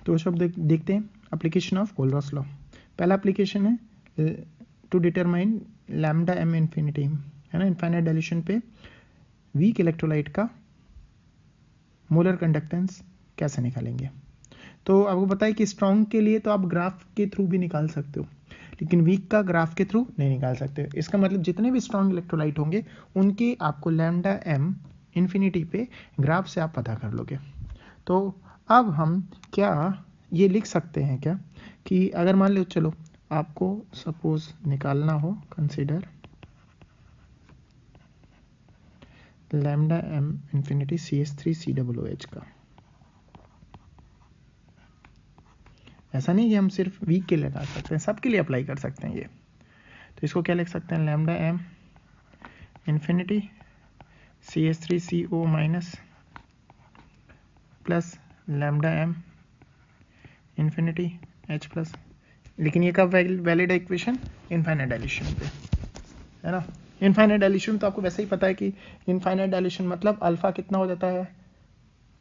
तो वो सब देखते हैं। एप्लीकेशन ऑफ कोलरॉस लॉ, पहला एप्लीकेशन है to determine lambda M infinity, है ना, इनफाइनाइट डाइल्यूशन पे वीक इलेक्ट्रोलाइट का मोलर कंडक्टेंस कैसे निकालेंगे। तो आपको पता है कि स्ट्रॉन्ग के लिए तो आप ग्राफ के थ्रू भी निकाल सकते हो, लेकिन वीक का ग्राफ के थ्रू नहीं निकाल सकते। इसका मतलब जितने भी स्ट्रॉन्ग इलेक्ट्रोलाइट होंगे उनके आपको लैम्डा एम इन्फिनिटी पे ग्राफ से आप पता कर लोगे। तो अब हम क्या ये लिख सकते हैं क्या कि अगर मान लो चलो आपको सपोज निकालना हो, consider lambda M infinity CH3COOH का, ऐसा नहीं कि हम सिर्फ वीक के लिए लगा सकते हैं, सबके लिए अप्लाई कर सकते हैं ये। तो इसको क्या लिख सकते हैं, lambda M infinity CH3CO minus plus lambda M infinity H plus. लेकिन ये कब वैलिड इक्वेशन, इनफाइनाइट डाइल्यूशन पे, है ना। इनफाइनाइट डाइल्यूशन तो आपको वैसे ही पता है कि इनफाइनाइट डाइल्यूशन मतलब अल्फा कितना हो जाता है,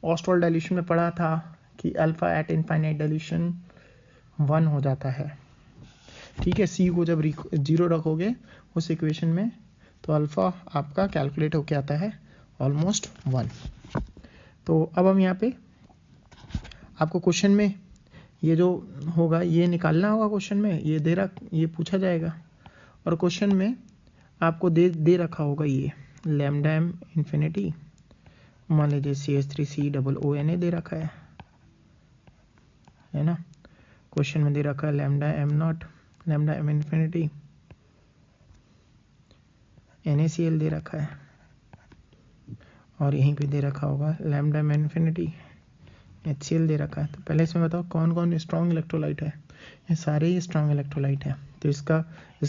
ऑस्टवाल्ड डाइल्यूशन में पढ़ा था कि अल्फा एट इनफाइनाइट डाइल्यूशन 1 हो जाता है, ठीक है। सी को जब 0 रखोगे उस इक्वेशन में तो अल्फा आपका कैलकुलेट होके आता है ऑलमोस्ट 1। तो अब हम यहाँ पे आपको क्वेश्चन में ये जो होगा ये निकालना होगा, क्वेश्चन में ये पूछा जाएगा, और क्वेश्चन में आपको दे रखा होगा ये लैम्डा एम इन्फिनिटी, मान लीजिए CH3COONA दे रखा है ना। क्वेश्चन में दे रखा है lambda M not, lambda M infinity NaCl दे रखा है, और यहीं पे दे रखा होगा लैम्डा एम इन्फिनिटी HCl दे रखा है। तो पहले इसमें बताओ कौन कौन स्ट्रॉन्ग इलेक्ट्रोलाइट है, ये सारे ही स्ट्रॉन्ग इलेक्ट्रोलाइट है। तो इसका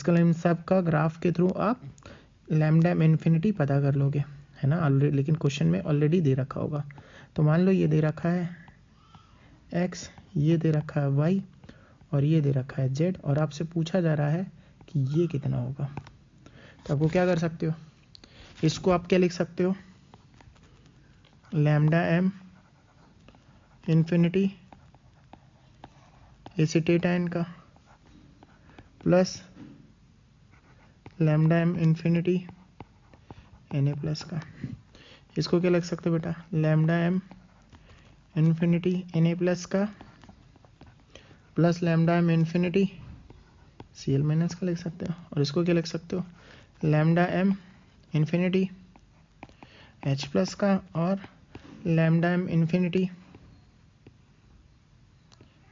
इन सब का ग्राफ के थ्रू आप लैम्डा एम इन्फिनिटी पता कर लोगे, है ना ऑलरेडी, लेकिन क्वेश्चन में ऑलरेडी दे रखा होगा। तो मान लो ये दे रखा है x, ये दे रखा है y, और ये दे रखा है z, और आपसे पूछा जा रहा है कि ये कितना होगा। तो आपको क्या कर सकते हो, इसको आप क्या लिख सकते हो, लैम्डा एम इन्फिनिटी एसिटेटाइन का plus lambda M infinity Na plus का। इसको क्या लिख सकते हो बेटा, lambda M infinity Na plus का plus lambda M infinity Cl minus का लिख सकते हो। और इसको क्या लिख सकते हो, lambda M infinity H plus का और lambda M infinity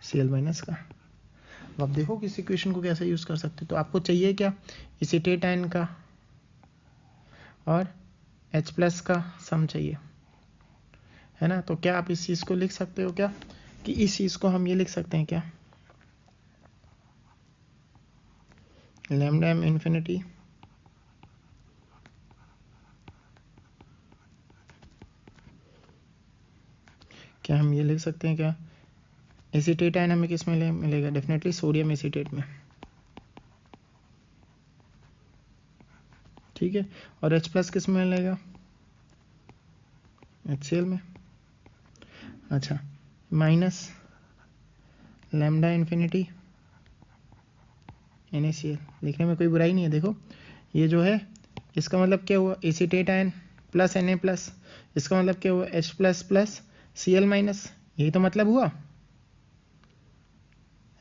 Cl minus का। अब देखो कि इस इक्वेशन को कैसे यूज़ कर सकते हो। तो आपको चाहिए क्या, एसिटेटाइन का और H प्लस का सम चाहिए, है ना। तो क्या आप इस चीज़ को लिख सकते हो क्या, कि इस चीज़ को हम ये लिख सकते हैं क्या, लैम्डा एम इन्फिनिटी क्या हम ये लिख सकते हैं क्या, एसिटेटाइन हमें किस में मिलेगा, डेफिनेटली सोडियम एसिटेट में, ठीक है। और H प्लस किस में मिलेगा, HCl में। अच्छा, माइनस लैम्डा इन्फिनिटी NaCl, लिखने में कोई बुराई नहीं है। देखो ये जो है इसका मतलब क्या हुआ, एसिटेटाइन प्लस Na प्लस, इसका मतलब क्या हुआ, H plus plus Cl minus, यही तो मतलब हुआ,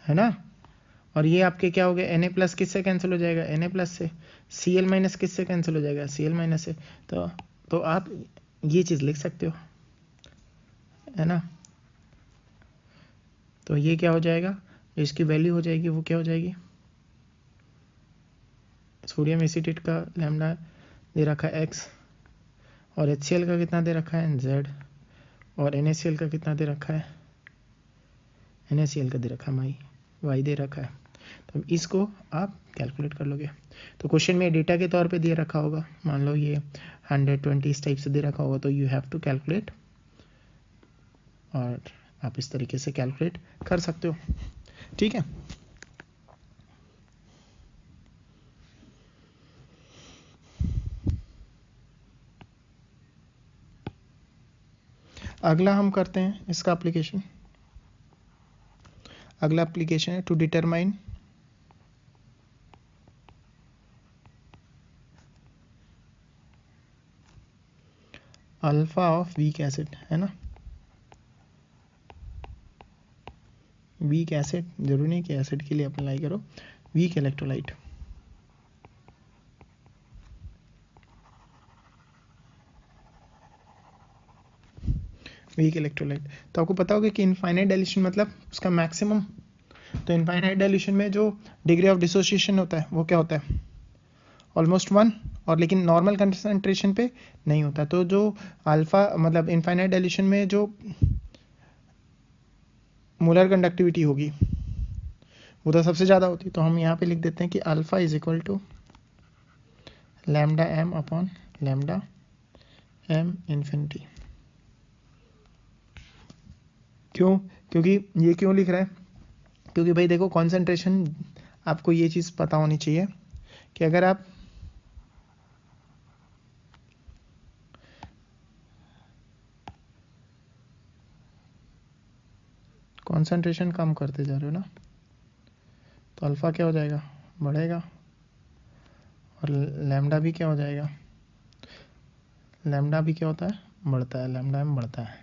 है ना। और ये आपके क्या हो गया, Na प्लस किससे कैंसिल हो जाएगा, Na प्लस से, Cl माइनस किससे कैंसिल हो जाएगा, Cl माइनस से। तो आप ये चीज़ लिख सकते हो, है ना। तो ये क्या हो जाएगा, इसकी वैल्यू हो जाएगी, वो क्या हो जाएगी, सोडियम एसिटेट का लैम्डा दे रखा है x, और HCl का कितना दे रखा है z, और NaCl का कितना दे रखा है, NaCl का दे रखा है y दे रखा है। तो इसको आप कैलकुलेट कर लोगे। तो क्वेश्चन में डेटा के तौर पे दे रखा होगा, मान लो ये 120 इस टाइप से दे रखा होगा, तो यू हैव टू कैलकुलेट, और आप इस तरीके से कैलकुलेट कर सकते हो, ठीक है। अगला हम करते हैं इसका एप्लीकेशन। अगला एप्लीकेशन है to determine alpha of weak acid, है ना। वीक एसिड, जरूरी नहीं कि एसिड के लिए अप्लाई करो, वीक इलेक्ट्रोलाइट। वीक इलेक्ट्रोलाइट, तो आपको पता होगा कि इनफाइनाइट डाइल्यूशन मतलब उसका मैक्सिमम। तो इनफाइनाइट डाइल्यूशन में जो डिग्री ऑफ डिसोसिएशन होता है वो क्या होता है, ऑलमोस्ट 1, और लेकिन नॉर्मल कंसंट्रेशन पे नहीं होता। तो जो अल्फा मतलब इनफाइनाइट डाइल्यूशन में जो मोलर कंडक्टिविटी होगी वो तो सबसे ज़्यादा होती है। तो हम यहाँ पे लिख देते हैं कि alpha is equal to lambda M upon lambda M infinity. क्यों, क्योंकि ये क्यों लिख रहा है, क्योंकि भाई देखो कॉन्सेंट्रेशन, आपको ये चीज़ पता होनी चाहिए कि अगर आप कॉन्सेंट्रेशन कम करते जा रहे हो ना, तो अल्फ़ा क्या हो जाएगा, बढ़ेगा, और लैम्डा भी क्या हो जाएगा, लैम्डा भी क्या होता है, बढ़ता है, लैम्डा एम बढ़ता है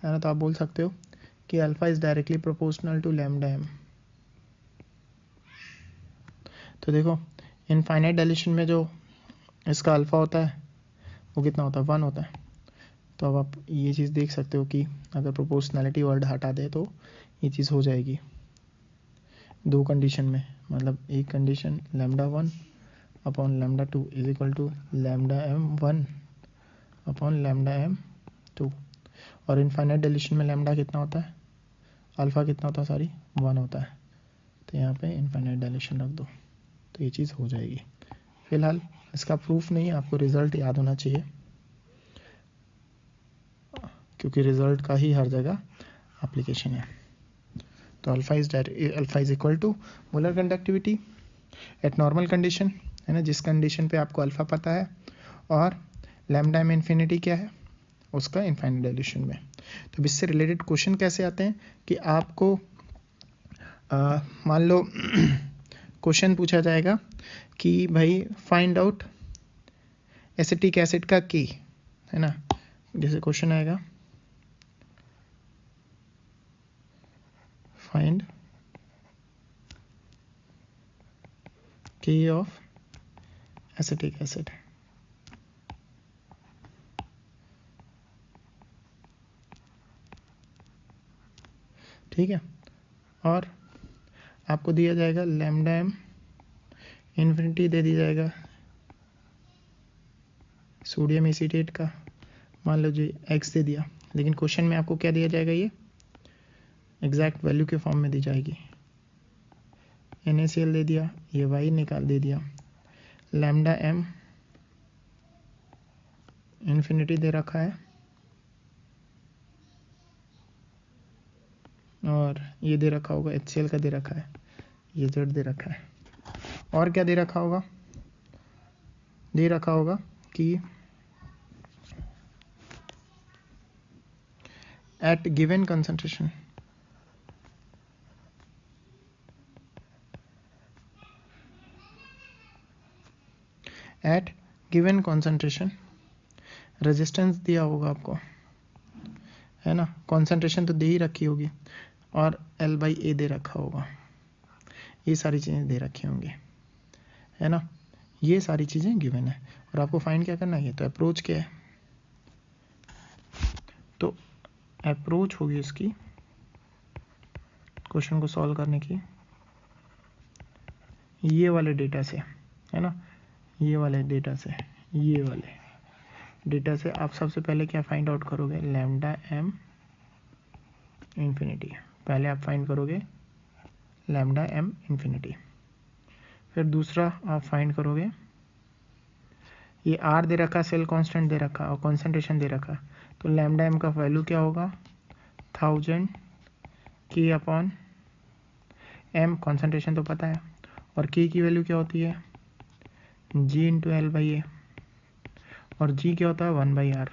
ना। तो आप बोल सकते हो कि alpha is directly proportional to lambda M. तो देखो इनफाइनाइट डाइल्यूशन में जो इसका अल्फ़ा होता है वो कितना होता है, 1 होता है। तो अब आप ये चीज़ देख सकते हो कि अगर प्रोपोर्शनैलिटी वर्ड हटा दे तो ये चीज़ हो जाएगी दो कंडीशन में, मतलब एक condition lambda 1 upon lambda 2 is equal to lambda M 1 upon lambda M 2, और इनफाइनाइट डाइल्यूशन में लैम्डा कितना होता है, अल्फ़ा कितना होता है, सॉरी 1 होता है। तो यहाँ पे इनफाइनाइट डाइल्यूशन रख दो तो ये चीज़ हो जाएगी। फिलहाल इसका प्रूफ नहीं है, आपको रिजल्ट याद होना चाहिए, क्योंकि रिजल्ट का ही हर जगह एप्लीकेशन है। तो alpha is equal to molar conductivity at normal condition, है ना, जिस कंडीशन पे आपको अल्फा पता है, और लैम्डा एम इन्फिनिटी क्या है उसका इनफाइनाइट डाइल्यूशन में। तो इससे रिलेटेड क्वेश्चन कैसे आते हैं कि आपको मान लो क्वेश्चन पूछा जाएगा कि भाई फाइंड आउट एसिटिक एसिड का की, है ना, जैसे क्वेश्चन आएगा फाइंड के ऑफ एसिटिक एसिड, ठीक है, और आपको दिया जाएगा लैम्डा एम इन्फिनिटी दे दिया जाएगा सोडियम एसीटेट का, मान लो जी x दे दिया, लेकिन क्वेश्चन में आपको क्या दिया जाएगा, ये एग्जैक्ट वैल्यू के फॉर्म में दी जाएगी। NaCl दे दिया, ये y निकाल दे दिया, लैम्डा एम इन्फिनिटी दे रखा है, और ये दे रखा होगा HCl का दे रखा है, ये Z दे रखा है, और क्या दे रखा होगा, दे रखा होगा कि at given concentration रेजिस्टेंस दिया होगा आपको, है ना, कंसंट्रेशन तो दे ही रखी होगी, और L/A दे रखा होगा, ये सारी चीज़ें दे रखी होंगी, है ना, ये सारी चीज़ें गिवन है, और आपको फाइंड क्या करना है, तो अप्रोच क्या है, तो अप्रोच होगी इसकी क्वेश्चन को सॉल्व करने की ये वाले डेटा से, है ना, ये वाले डेटा से, ये वाले डेटा से आप सबसे पहले क्या फाइंड आउट करोगे, लैम्डा एम इन्फिनिटी, पहले आप फाइंड करोगे लैम्डा एम इन्फिनिटी, फिर दूसरा आप फाइंड करोगे ये आर दे रखा, सेल कांस्टेंट दे रखा, और कॉन्सेंट्रेशन दे रखा, तो लैम्डा एम का वैल्यू क्या होगा 1000 के अपॉन एम, कॉन्सेंट्रेशन तो पता है, और के की वैल्यू क्या होती है जी इंटू L/A, और जी क्या होता है 1/R।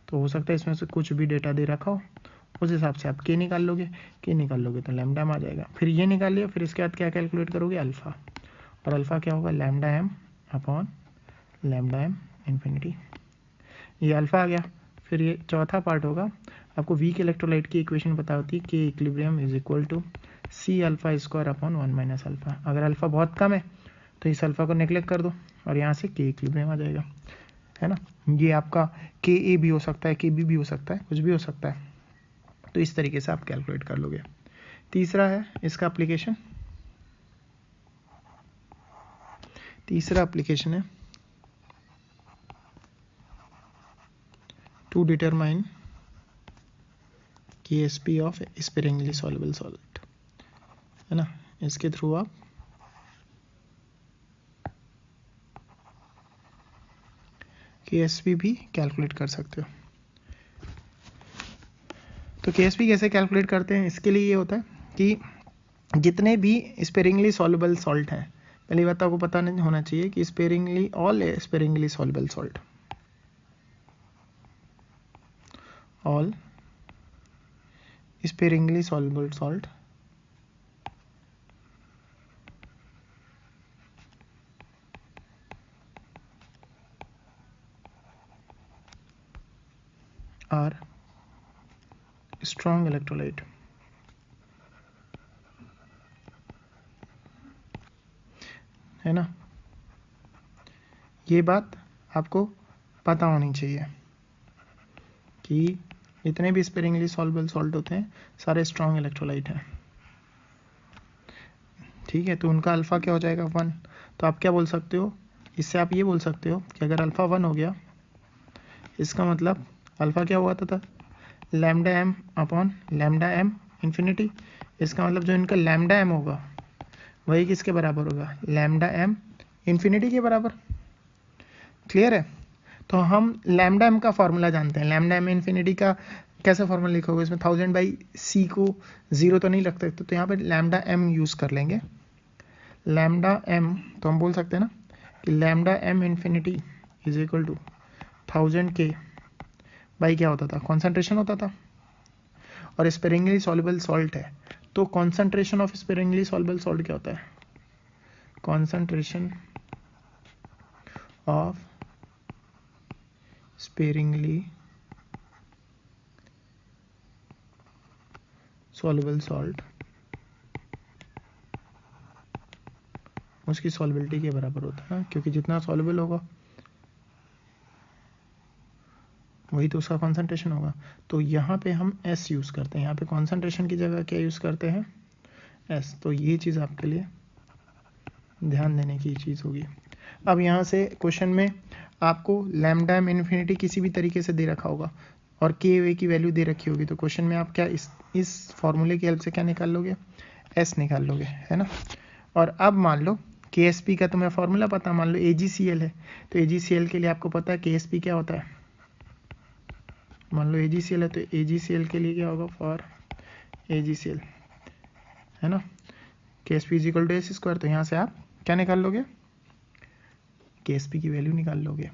तो हो सकता है इसमें से कुछ भी डेटा दे रखा हो उस हिसाब से आप के निकाल लोगे तो लैम्डा एम आ जाएगा। फिर ये निकाल लिया, फिर इसके बाद क्या कैलकुलेट करोगे, अल्फ़ा, और अल्फ़ा क्या होगा, lambda M upon lambda M infinity, ये अल्फ़ा आ गया। फिर ये चौथा पार्ट होगा, आपको वीक इलेक्ट्रोलाइट की इक्वेशन पता होती है, K equilibrium is equal to C alpha square upon 1 minus alpha. अगर अल्फ़ा बहुत कम है तो इस अल्फ़ा को नेगलेक्ट कर दो और यहाँ से के इक्विलिब्रियम आ जाएगा, है ना। ये आपका के ए भी हो सकता है, के बी भी हो सकता है, कुछ भी हो सकता है। तो इस तरीके से आप कैलकुलेट कर लोगे। तीसरा है इसका एप्लीकेशन, तीसरा एप्लीकेशन है to determine KSP of sparingly soluble salt, है ना। इसके थ्रू आप KSP भी कैलकुलेट कर सकते हो। तो KSP कैसे कैलकुलेट करते हैं, इसके लिए ये होता है कि जितने भी स्पेरिंगली सॉल्युबल सॉल्ट हैं, पहली बात तो आपको पता नहीं होना चाहिए कि sparingly all sparingly soluble salt, all sparingly soluble salt are strong electrolyte, है ना। ये बात आपको पता होनी चाहिए कि जितने भी स्पेरिंगली सॉल्युबल सॉल्ट होते हैं सारे स्ट्रॉन्ग इलेक्ट्रोलाइट हैं, ठीक है। तो उनका अल्फ़ा क्या हो जाएगा, 1। तो आप क्या बोल सकते हो, इससे आप ये बोल सकते हो कि अगर अल्फ़ा 1 हो गया, इसका मतलब अल्फ़ा क्या हुआ था lambda M upon lambda M infinity. इसका मतलब जो इनका लैम्डा एम होगा वही किसके बराबर होगा, लैम्डा एम इन्फिनिटी के बराबर। क्लियर है। तो हम लैम्डा एम का फॉर्मूला जानते हैं, लैम्डा एम इन्फिनिटी का कैसे फॉर्मूला लिखोगे, इसमें 1000/c को 0 तो नहीं रख सकते, तो यहाँ पे लैम्डा एम यूज़ कर लेंगे। लैम्डा एम तो हम बोल सकते हैं ना कि lambda M infinity is equal to 1000 by क्या होता था, कॉन्सेंट्रेशन होता था। और स्पेरिंगली सॉल्युबल सॉल्ट है तो concentration of sparingly soluble salt क्या होता है, concentration of sparingly soluble salt उसकी सॉल्युबिलिटी के बराबर होता है, क्योंकि जितना सॉल्युबल होगा वही तो उसका कॉन्सेंट्रेशन होगा। तो यहाँ पे हम S यूज़ करते हैं, यहाँ पे कॉन्सेंट्रेशन की जगह क्या यूज़ करते हैं, S। तो ये चीज़ आपके लिए ध्यान देने की चीज़ होगी। अब यहाँ से क्वेश्चन में आपको लैम्डा एम इन्फिनिटी किसी भी तरीके से दे रखा होगा और के वे की वैल्यू दे रखी होगी, तो क्वेश्चन में आप क्या इस फॉर्मूले की हेल्प से क्या निकाल लोगे, S निकाल लोगे, है ना। और अब मान लो KSP का तुम्हें फॉर्मूला पता, मान लो AgCl है, तो AgCl के लिए आपको पता है KSP क्या होता है, मान लो AgCl है तो AgCl के लिए क्या होगा, फॉर AgCl, है ना, KSP is equal to S square. तो यहाँ से आप क्या निकाल लोगे, KSP की वैल्यू निकाल लोगे।